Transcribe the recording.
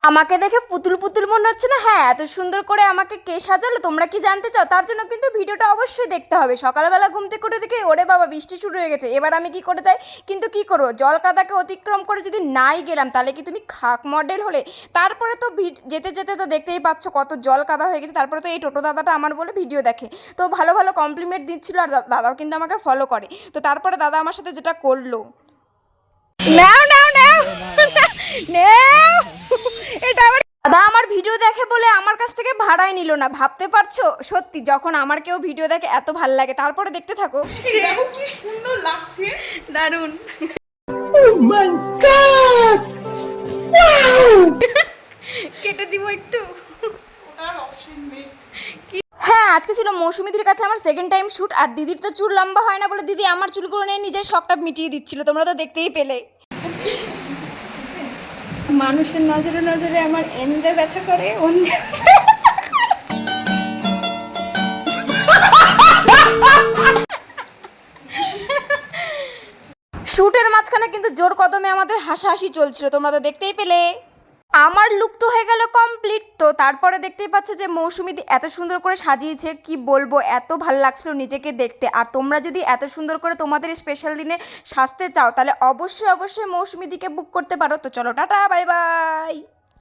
আমাকে দেখে পুতুল পুতুল মনে হচ্ছে না? হ্যাঁ, এত সুন্দর করে আমাকে কে সাজালো তোমরা কি জানতে চাও? তার জন্য কিন্তু ভিডিওটা অবশ্যই দেখতে হবে। সকালবেলা ঘুম থেকে উঠে দেখি ওরে বাবা বৃষ্টি শুরু হয়ে গেছে, এবার আমি কি করে যাই? কিন্তু কি করবো, জল কাদাকে অতিক্রম করে যদি নাই গেলাম তাহলে কি তুমি খাক মডেল হলে? তারপরে তো যেতে যেতে তো দেখতেই পাচ্ছ কত জল কাদা হয়ে গেছে। তারপরে তো এই টোটো দাদাটা আমার বলে ভিডিও দেখে, তো ভালো ভালো কমপ্লিমেন্ট দিচ্ছিলো, আর দাদাও কিন্তু আমাকে ফলো করে। তো তারপরে দাদা আমার সাথে যেটা করলো, নাও নাও নাও নাও, এটা আবার দাদা আমার ভিডিও দেখে বলে আমার কাছ থেকে ভাড়াই নিল না, ভাবতে পারছো? সত্যি যখন আমার কেউ ভিডিও দেখে এত ভাল লাগে। তারপরে দেখতে থাকো, দেখো কি সুন্দর লাগছে, দারুণ। কেটে দিব একটু, ওটার অপশন নেই। হ্যাঁ আজকে ছিল মৌসুমীদির কাছে আমার সেকেন্ড টাইম শ্যুট। আর দিদির তো চুল লম্বা হয় না বলে দিদি আমার চুলগুলো নিয়ে নিজের শখটা মিটিয়ে দিচ্ছিল, তোমরা তো দেখতেই পেলে। মানুষের নজরে নজরে আমার এন্দে ব্যথা করে, ওন্দে শ্যুটের মাঝখানে কিন্তু জোর কদমে আমাদের হাসাহাসি চলছিল, তোমরা তো দেখতেই পেলে। আমার লুক তো হয়ে গেল কমপ্লিট। তো তারপরে দেখতেই পাচ্ছ যে মৌসুমীদি এত সুন্দর করে সাজিয়েছে, কি বলবো, এত ভালো লাগছিল নিজেকে দেখতে। আর তোমরা যদি এত সুন্দর করে তোমাদের স্পেশাল দিনে সাজতে চাও তাহলে অবশ্যই অবশ্যই মৌসুমীদিকে বুক করতে পারো। তো চলো টাটা, বাই বাই।